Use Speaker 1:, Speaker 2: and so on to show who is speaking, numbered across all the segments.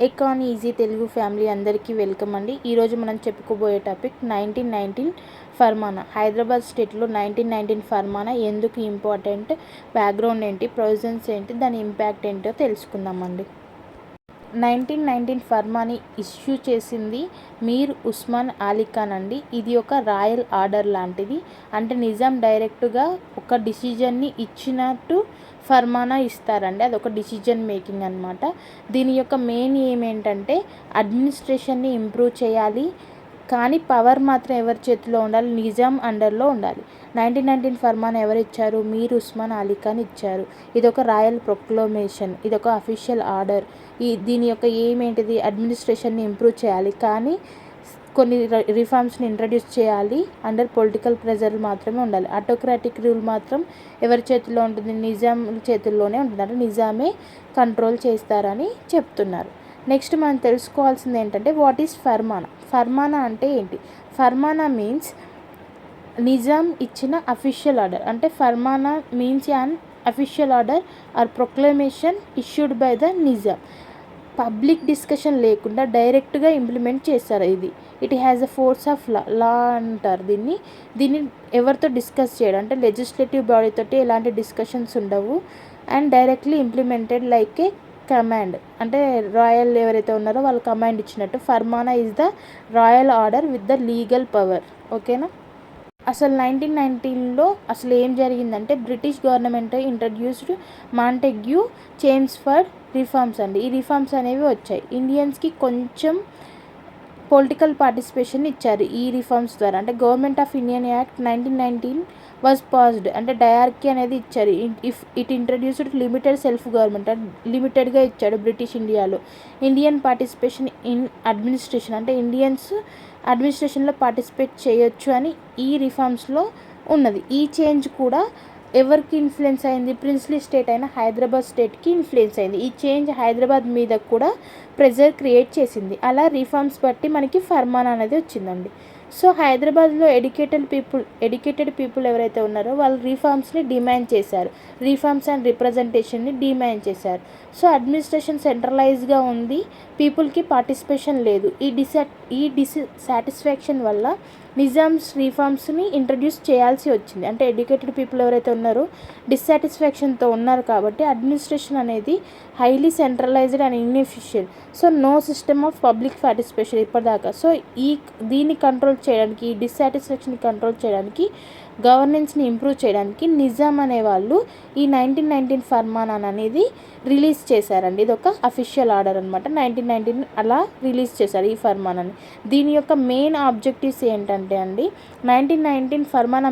Speaker 1: Akon easy Telugu family అందరికీ welcome అండి. ఈరోజు మనం చెప్పుకోబోయే టాపిక్ 1919 ఫర్మానా. హైదరాబాద్ స్టేట్లో 1919 ఫర్మానా ఎందుకు ఇంపార్టెంట్, బ్యాక్గ్రౌండ్ ఏంటి, ప్రొవిజన్స్ ఏంటి, దాని ఇంపాక్ట్ ఏంటో తెలుసుకుందామండి. 1919 ఫర్మాని ఇష్యూ చేసింది మీర్ ఉస్మాన్ అలీ ఖాన్ అండి. ఇది ఒక రాయల్ ఆర్డర్ లాంటిది. అంటే నిజాం డైరెక్ట్గా ఒక డిసిజన్ని ఇచ్చినట్టు ఫర్మానా ఇస్తారండి. అదొక డిసిజన్ మేకింగ్ అనమాట. దీని యొక్క మెయిన్ ఏంటంటే అడ్మినిస్ట్రేషన్ని ఇంప్రూవ్ చేయాలి, కానీ పవర్ మాత్రం ఎవరి చేతిలో ఉండాలి, నిజాం అండర్లో ఉండాలి. 1919 ఫర్మానా ఎవరు ఇచ్చారు? మీర్ ఉస్మాన్ అలీ ఖాన్ ఇచ్చారు. ఇదొక రాయల్ ప్రొక్లమేషన్, ఇదొక అఫీషియల్ ఆర్డర్. దీని యొక్క ఏంటిది? అడ్మినిస్ట్రేషన్ని ఇంప్రూవ్ చేయాలి, కానీ కొన్ని రిఫార్మ్స్ని ఇంట్రడ్యూస్ చేయాలి. అండర్ పొలిటికల్ ప్రెజర్ మాత్రమే ఉండాలి. ఆటోక్రాటిక్ రూల్ మాత్రం ఎవరి చేతిలో ఉంటుంది? నిజాం చేతుల్లోనే ఉంటుంది. అంటే నిజామే కంట్రోల్ చేస్తారని చెప్తున్నారు. నెక్స్ట్ మనం తెలుసుకోవాల్సింది ఏంటంటే వాట్ ఈస్ ఫర్మానా. ఫర్మానా అంటే ఏంటి? ఫర్మానా మీన్స్ నిజాం ఇచ్చిన అఫీషియల్ ఆర్డర్. అంటే ఫర్మానా means an official order or proclamation issued by the Nizam. Public discussion లేకుండా డైరెక్ట్గా ఇంప్లిమెంట్ చేస్తారు. It has a force of law అంటారు దీన్ని ఎవరితో డిస్కస్ చేయడం, అంటే లెజిస్లేటివ్ బాడీ తోటి ఎలాంటి డిస్కషన్స్ ఉండవు. And directly implemented like a command. అంటే రాయల్ ఎవరైతే ఉన్నారో వాళ్ళు కమాండ్ ఇచ్చినట్టు. ఫర్మానా is the royal order with the legal power. ఓకేనా? అసలు 1919లో అసలు ఏం జరిగిందంటే British government introduced Montagu Chelmsford reforms అండి. ఈ రిఫార్మ్స్ అనేవి వచ్చాయి. ఇండియన్స్కి కొంచెం పొలిటికల్ పార్టిసిపేషన్ ఇచ్చారు ఈ రిఫార్మ్స్ ద్వారా. అంటే government of Indian act 1919 was passed. అంటే డయార్కీ అనేది ఇచ్చారు. It introduced limited self government, అంటే లిమిటెడ్గా ఇచ్చాడు బ్రిటిష్ ఇండియాలో. ఇండియన్ పార్టిసిపేషన్ ఇన్ అడ్మినిస్ట్రేషన్, అంటే ఇండియన్స్ అడ్మినిస్ట్రేషన్లో పార్టిసిపేట్ చేయొచ్చు అని ఈ రిఫార్మ్స్లో ఉన్నది. ఈ చేంజ్ కూడా ఎవరికి ఇన్ఫ్లుయెన్స్ అయింది? ప్రిన్స్లీ స్టేట్ అయిన హైదరాబాద్ స్టేట్కి ఇన్ఫ్లుయెన్స్ అయింది. ఈ చేంజ్ హైదరాబాద్ మీద కూడా ప్రెజర్ క్రియేట్ చేసింది. అలా రిఫార్మ్స్ బట్టి మనకి ఫర్మానా అనేది వచ్చిందండి. సో హైదరాబాద్లో ఎడ్యుకేటెడ్ పీపుల్ ఎవరైతే ఉన్నారో వాళ్ళు రిఫార్మ్స్ని డిమాండ్ చేశారు. రిఫార్మ్స్ అండ్ రిప్రజెంటేషన్ని డిమాండ్ చేశారు. సో అడ్మినిస్ట్రేషన్ సెంట్రలైజ్గా ఉంది, పీపుల్కి పార్టిసిపేషన్ లేదు. ఈ డిస్సాటిస్ఫాక్షన్ వల్ల నిజామ్స్ రిఫార్మ్స్ని ఇంట్రడ్యూస్ చేయాల్సి వచ్చింది. అంటే ఎడ్యుకేటెడ్ పీపుల్ ఎవరైతే ఉన్నారో డిస్సాటిస్ఫాక్షన్తో ఉన్నారు కాబట్టి అడ్మినిస్ట్రేషన్ అనేది highly centralised and inefficient. So no system of public participation ఇప్పటిదాకా. సో దీన్ని కంట్రోల్ చేయడానికి, ఈ డిస్సాటిస్ఫాక్షన్ని కంట్రోల్ చేయడానికి, గవర్నెన్స్ని ఇంప్రూవ్ చేయడానికి నిజాం అనేవాళ్ళు ఈ 1919 ఫర్మానా అనేది రిలీజ్ చేశారండి. ఇది ఒక అఫీషియల్ ఆర్డర్ అనమాట. 1919 అలా రిలీజ్ చేశారు ఈ ఫర్మానాని. దీని యొక్క మెయిన్ ఆబ్జెక్టివ్స్ ఏంటంటే అండి, 1919 ఫర్మానా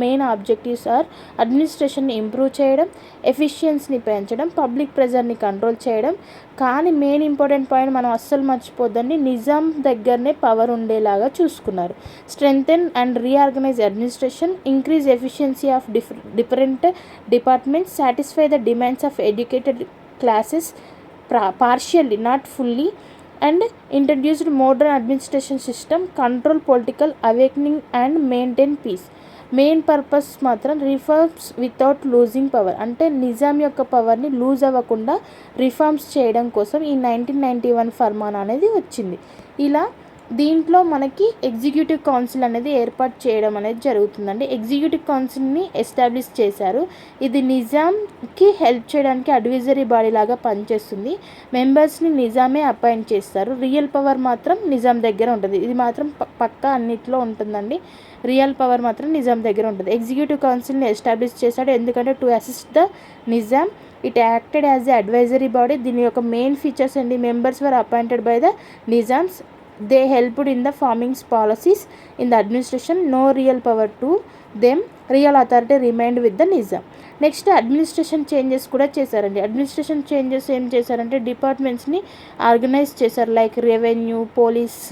Speaker 1: మెయిన్ ఆబ్జెక్టివ్స్ ఆర్ అడ్మినిస్ట్రేషన్ని ఇంప్రూవ్ చేయడం, ఎఫిషియన్సీని పెంచడం, పబ్లిక్ ప్రెజర్ని కంట్రోల్ చేయడం. కానీ మెయిన్ ఇంపార్టెంట్ పాయింట్ మనం అస్సలు మర్చిపోద్దండి, నిజాం దగ్గరనే పవర్ ఉండేలాగా చూసుకున్నారు. Strengthen and reorganise administration, increase efficiency of different departments, satisfy the demands of educated classes partially not fully, and introduced modern administration system, control political awakening and maintain peace. Main purpose మాత్రం reforms without losing power. అంటే నిజాం యొక్క పవర్ని loose అవ్వకుండా reforms చేయడం కోసం ఈ 1991 ఫర్మానా అనేది వచ్చింది. ఇలా దీంట్లో మనకి ఎగ్జిక్యూటివ్ కౌన్సిల్ అనేది ఏర్పాటు చేయడం అనేది జరుగుతుందండి. ఎగ్జిక్యూటివ్ కౌన్సిల్ని ఎస్టాబ్లిష్ చేశారు. ఇది నిజాంకి హెల్ప్ చేయడానికి అడ్వైజరీ బాడీ లాగా పనిచేస్తుంది. మెంబర్స్ని నిజామే అపాయింట్ చేస్తారు. రియల్ పవర్ మాత్రం నిజాం దగ్గర ఉంటుంది. ఇది మాత్రం పక్కా అన్నిట్లో ఉంటుందండి. రియల్ పవర్ మాత్రం నిజాం దగ్గర ఉంటుంది. ఎగ్జిక్యూటివ్ కౌన్సిల్ని ఎస్టాబ్లిష్ చేశాడు ఎందుకంటే to assist the Nizam. It acted as a advisory body. దీని యొక్క మెయిన్ ఫీచర్స్ అండి, members were appointed by the Nizams. They helped in the forming policies in the administration. No real power to them. Real authority remained with the Nizam. Next administration changes కూడా చేశారండి. Administration changes ఏం చేశారంటే డిపార్ట్మెంట్స్ని organise చేశారు. Like revenue, police,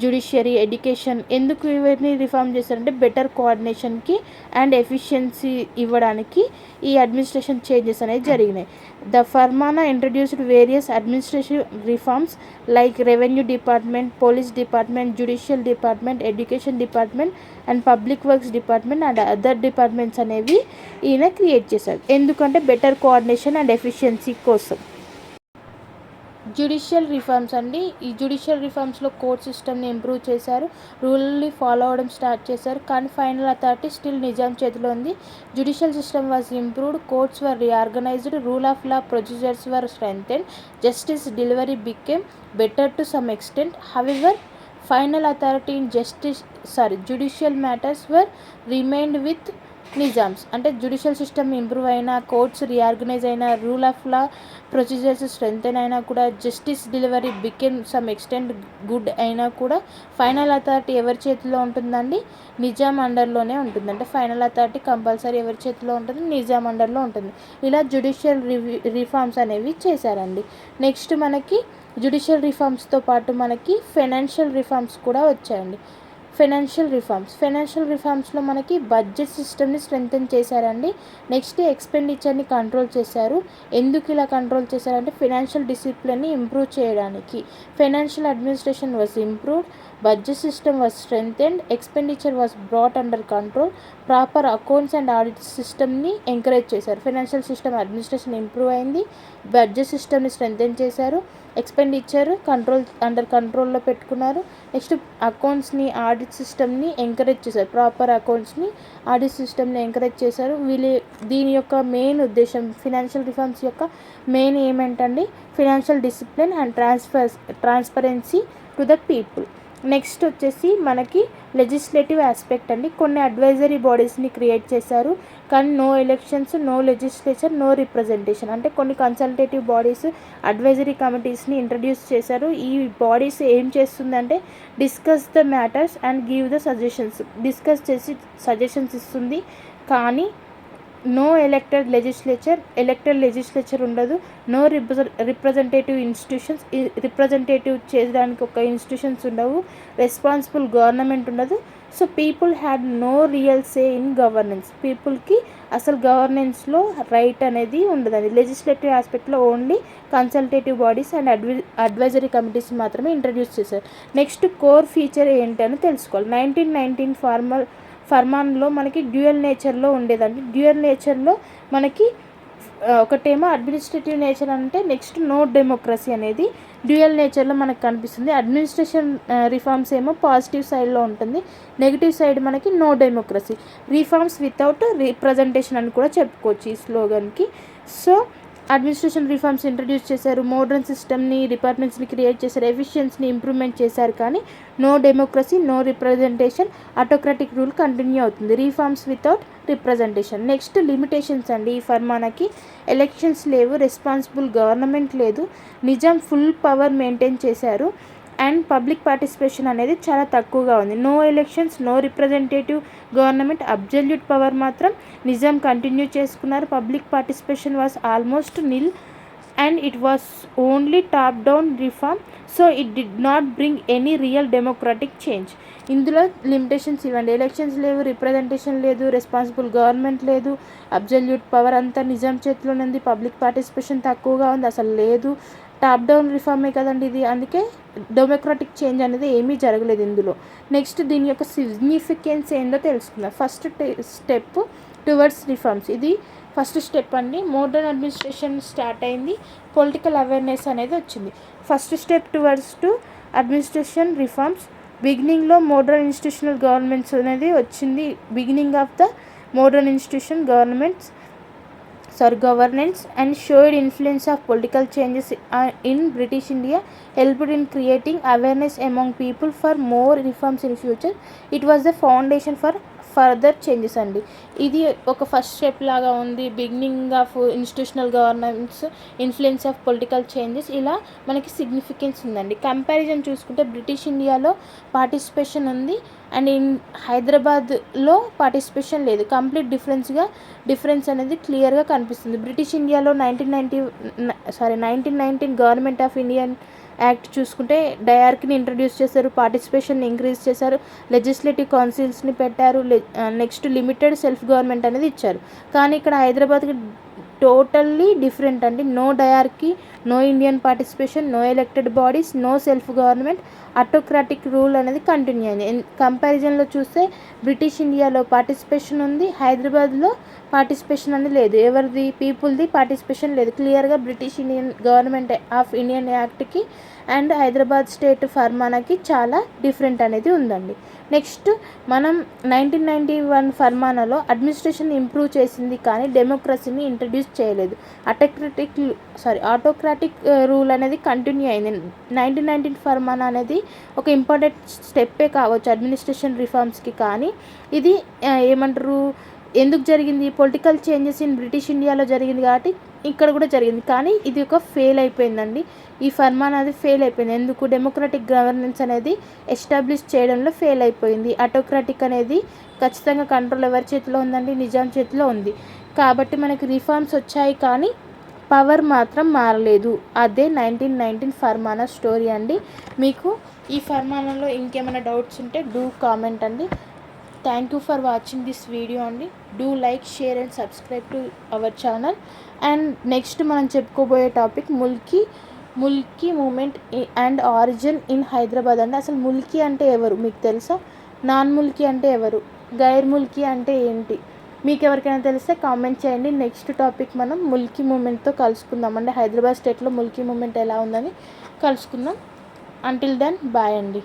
Speaker 1: judiciary, education. ఎందుకు ఇవన్నీ reform చేశారంటే better కోఆర్డినేషన్కి and efficiency ఇవ్వడానికి ఈ అడ్మినిస్ట్రేషన్ చేంజెస్ అనేవి జరిగినాయి. ద ఫర్మానా introduced various administrative reforms like revenue department, police department, judicial department, education department and public works department and other departments అనేవి ఈయన క్రియేట్ చేశారు. ఎందుకంటే బెటర్ కోఆర్డినేషన్ అండ్ ఎఫిషియన్సీ కోసం. జ్యుడిషియల్ రిఫార్మ్స్ అండి. ఈ జ్యుడిషియల్ రిఫార్మ్స్లో కోర్ట్ సిస్టమ్ని ఇంప్రూవ్ చేశారు, రూల్ని ఫాలో అవ్వడం స్టార్ట్ చేశారు. కానీ ఫైనల్ అథారిటీ స్టిల్ నిజాం చేతిలో ఉంది. Judicial system was improved, courts were reorganized, rule of law procedures were strengthened, justice delivery became better to some extent. However, final authority in judicial matters were remained with Nizams. అంటే judicial system improve అయినా, courts reorganise అయినా, rule of law procedures strengthen అయినా కూడా, justice delivery became some extent good అయినా కూడా final authority ఎవరి చేతిలో ఉంటుందండి? నిజాం అండర్లోనే ఉంటుంది. అంటే ఫైనల్ అథారిటీ కంపల్సరీ ఎవరి చేతిలో ఉంటుంది? నిజాం అండర్లో ఉంటుంది. ఇలా జ్యుడిషియల్ రిఫార్మ్స్ అనేవి చేశారండి. నెక్స్ట్ మనకి జ్యుడిషియల్ రిఫార్మ్స్తో పాటు మనకి ఫైనాన్షియల్ రిఫార్మ్స్ కూడా వచ్చాయండి. ఫైనాన్షియల్ రిఫార్మ్స్లో మనకి బడ్జెట్ సిస్టమ్ని స్ట్రెంథెన్ చేశారండి. నెక్స్ట్ ఎక్స్పెండిచర్ని కంట్రోల్ చేశారు. ఎందుకు ఇలా కంట్రోల్ చేశారంటే ఫైనాన్షియల్ డిసిప్లిన్ని ఇంప్రూవ్ చేయడానికి. Financial administration was improved, budget system was strengthened, expenditure was brought under control, proper accounts and audit సిస్టమ్ని ఎంకరేజ్ చేశారు. ఫైనాన్షియల్ సిస్టమ్ అడ్మినిస్ట్రేషన్ ఇంప్రూవ్ అయింది, బడ్జెట్ సిస్టమ్ని స్ట్రెంథెన్ చేశారు, ఎక్స్పెండిచర్ అండర్ కంట్రోల్లో పెట్టుకున్నారు. నెక్స్ట్ అకౌంట్స్ని, ఆడిట్ సిస్టమ్ని ఎంకరేజ్ చేశారు, ప్రాపర్ అకౌంట్స్ని, ఆడిట్ సిస్టమ్ని ఎంకరేజ్ చేశారు. దీని యొక్క మెయిన్ ఉద్దేశం, ఫినాన్షియల్ రిఫార్మ్స్ యొక్క మెయిన్ ఏమేంటండి? Financial discipline and transparency to the people. Next వచ్చేసి మనకి లెజిస్లేటివ్ ఆస్పెక్ట్ అండి. కొన్ని అడ్వైజరీ బాడీస్ని క్రియేట్ చేశారు, కానీ no elections, no legislature, no representation. అంటే కొన్ని కన్సల్టేటివ్ బాడీస్, అడ్వైజరీ కమిటీస్ని ఇంట్రడ్యూస్ చేశారు. ఈ బాడీస్ ఏం చేస్తుందంటే discuss the matters and give the suggestions. Discuss చేసి సజెషన్స్ ఇస్తుంది, కానీ నో ఎలక్టెడ్ లెజిస్లేచర్ ఉండదు. నో రిప్రజెంటేటివ్ ఇన్స్టిట్యూషన్స్, రిప్రజెంటేటివ్ చేయడానికి ఒక ఇన్స్టిట్యూషన్స్ ఉండవు. రెస్పాన్సిబుల్ గవర్నమెంట్ ఉండదు. So people had no real say in governance. పీపుల్కి అసలు గవర్నెన్స్లో రైట్ అనేది ఉండదండి. లెజిస్లేటివ్ ఆస్పెక్ట్లో only consultative bodies and advisory committees మాత్రమే ఇంట్రడ్యూస్ చేశారు. నెక్స్ట్ కోర్ ఫీచర్ ఏంటని తెలుసుకోవాలి. 1919 ఫర్మాన్లో మనకి డ్యూయల్ నేచర్లో ఉండేదండి. డ్యూయల్ నేచర్లో మనకి ఒకటేమో అడ్మినిస్ట్రేటివ్ నేచర్ అంటే, నెక్స్ట్ నో డెమోక్రసీ అనేది డ్యూయల్ నేచర్లో మనకు కనిపిస్తుంది. అడ్మినిస్ట్రేషన్ రిఫార్మ్స్ ఏమో పాజిటివ్ సైడ్లో ఉంటుంది, నెగిటివ్ సైడ్ మనకి no democracy. Reforms without representation అని కూడా చెప్పుకోవచ్చు ఈ స్లోగన్కి. సో అడ్మినిస్ట్రేషన్ రిఫార్మ్స్ ఇంట్రడ్యూస్ చేశారు, మోడర్న్ సిస్టమ్ని, డిపార్ట్మెంట్స్ని క్రియేట్ చేశారు, ఎఫిషియన్సీని ఇంప్రూవ్మెంట్ చేశారు. కానీ no democracy, no representation, autocratic rule continue అవుతుంది. Reforms without representation. Next limitations అండి. ఈ ఫర్మానాకి ఎలక్షన్స్ లేవు, రెస్పాన్సిబుల్ గవర్నమెంట్ లేదు, నిజాం ఫుల్ పవర్ మెయింటైన్ చేశారు, అండ్ పబ్లిక్ పార్టిసిపేషన్ అనేది చాలా తక్కువగా ఉంది. No elections, no representative government, absolute power మాత్రం నిజాం కంటిన్యూ చేసుకున్నారు. Public participation was almost nil and it was only top down reform. So it did not bring any real democratic change. ఇందులో limitations ఇవ్వండి. Elections లేవు, representation లేదు, responsible government లేదు, absolute power అంతా నిజాం చేతిలోనే ఉంది, పబ్లిక్ పార్టిసిపేషన్ తక్కువగా ఉంది, అసలు లేదు, టాప్ డౌన్ రిఫార్మే కదండి ఇది. అందుకే డెమోక్రాటిక్ చేంజ్ అనేది ఏమీ జరగలేదు ఇందులో. నెక్స్ట్ దీని యొక్క సిగ్నిఫికెన్స్ ఏందో తెలుసుకుందాం. First step towards reforms. ఇది ఫస్ట్ స్టెప్ అండి. మోడర్న్ అడ్మినిస్ట్రేషన్ స్టార్ట్ అయింది, పొలిటికల్ అవేర్నెస్ అనేది వచ్చింది. First step towards administration reforms. బిగినింగ్లో మోడర్న్ ఇన్స్టిట్యూషనల్ గవర్నమెంట్స్ అనేది వచ్చింది. Beginning of the modern institution governance and showed influence of political changes in British India, helped in creating awareness among people for more reforms in future. It was the foundation for further changes అండి. ఇది ఒక first step లాగా ఉంది. Beginning of institutional governance, influence of political changes, ఇలా మనకి significance ఉందండి. Comparison చూసుకుంటే British ఇండియాలో పార్టిసిపేషన్ ఉంది అండ్ హైదరాబాద్లో పార్టిసిపేషన్ లేదు. కంప్లీట్ డిఫరెన్స్ అనేది క్లియర్గా కనిపిస్తుంది. బ్రిటిష్ ఇండియాలో 1919 గవర్నమెంట్ ఆఫ్ ఇండియన్ యాక్ట్ చూసుకుంటే డయార్క్ని ఇంట్రడ్యూస్ చేశారు, పార్టిసిపేషన్ని ఇంక్రీజ్ చేశారు, లెజిస్లేటివ్ కౌన్సిల్స్ని పెట్టారు, నెక్స్ట్ లిమిటెడ్ సెల్ఫ్ గవర్నమెంట్ అనేది ఇచ్చారు. కానీ ఇక్కడ హైదరాబాద్కి టోటల్లీ డిఫరెంట్ అండి. No dyarchy, no Indian participation, no elected bodies, no self government, autocratic rule అనేది కంటిన్యూ అయింది. కంపారిజన్లో చూస్తే బ్రిటిష్ ఇండియాలో పార్టిసిపేషన్ ఉంది, హైదరాబాద్లో పార్టిసిపేషన్ అనేది లేదు. ఎవరిది? పీపుల్ది పార్టిసిపేషన్ లేదు. క్లియర్గా British Indian government of Indian యాక్ట్కి అండ్ హైదరాబాద్ స్టేట్ ఫర్మానాకి చాలా డిఫరెంట్ అనేది ఉందండి. నెక్స్ట్ మనం 1991 ఫర్మానాలో అడ్మినిస్ట్రేషన్ ఇంప్రూవ్ చేసింది కానీ డెమోక్రసీని ఇంట్రడ్యూస్ చేయలేదు. ఆటోక్రాటిక్ రూల్ అనేది కంటిన్యూ అయింది. 1919 ఫర్మానా అనేది ఒక ఇంపార్టెంట్ స్టెప్పే కావచ్చు అడ్మినిస్ట్రేషన్ రిఫార్మ్స్కి. కానీ ఇది ఏమంటారు, ఎందుకు జరిగింది? పొలిటికల్ చేంజెస్ ఇన్ బ్రిటిష్ ఇండియాలో జరిగింది కాబట్టి ఇక్కడ కూడా జరిగింది. కానీ ఇది ఒక ఫెయిల్ అయిపోయిందండి. ఈ ఫర్మాన్ అది ఫెయిల్ అయిపోయింది. ఎందుకు? డెమోక్రటిక్ గవర్నెన్స్ అనేది ఎస్టాబ్లిష్ చేయడంలో ఫెయిల్ అయిపోయింది. ఆటోక్రాటిక్ అనేది ఖచ్చితంగా కంట్రోల్ ఎవరి చేతిలో ఉందండి? నిజాం చేతిలో ఉంది. కాబట్టి మనకి రిఫార్మ్స్ వచ్చాయి కానీ పవర్ మాత్రం మారలేదు. అదే 1919 ఫర్మానా స్టోరీ అండి. మీకు ఈ ఫర్మానాలో ఇంకేమైనా డౌట్స్ ఉంటే డూ కామెంట్ అండి. Thank you for watching this video అండి. Do like, share and subscribe to our channel. And next మనం చెప్పుకోబోయే topic Mulki movement and origin in Hyderabad అండి. అసలు ముల్కీ అంటే ఎవరు మీకు తెలుసా? నాన్ ముల్కీ అంటే ఎవరు? గైర్ ముల్కీ అంటే ఏంటి? మీకు ఎవరికైనా తెలిస్తే కామెంట్ చేయండి. నెక్స్ట్ టాపిక్ మనం ముల్కీ మూమెంట్తో కలుసుకుందాం అండి. హైదరాబాద్ స్టేట్లో ముల్కీ మూమెంట్ ఎలా ఉందని కలుసుకుందాం. అంటిల్ దెన్ బాయ్ అండి.